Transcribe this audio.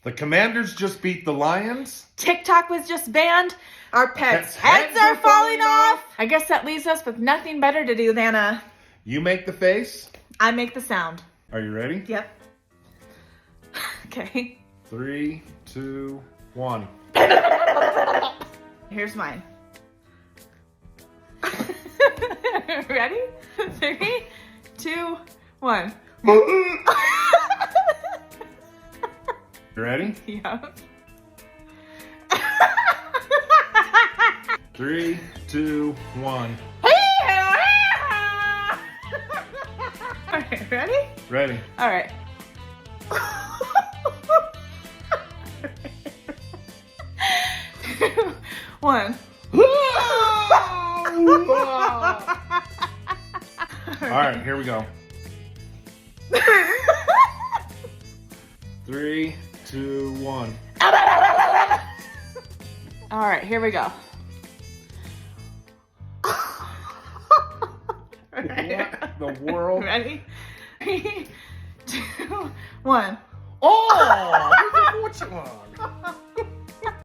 The Commanders just beat the Lions. TikTok was just banned. Our pets' Heads heads are falling off. I guess that leaves us with nothing better to do than You make the face. I make the sound. Are you ready? Yep. Okay. 3, 2, 1. Here's mine. Ready? 3, 2, 1. You ready? Yep. 3, 2, 1. Alright, ready? Ready. Alright. 2, 1. All right, here we go. 3, 2, 1. Alright, here we go. What the world? Ready? 3, 2, 1. Oh! What you want?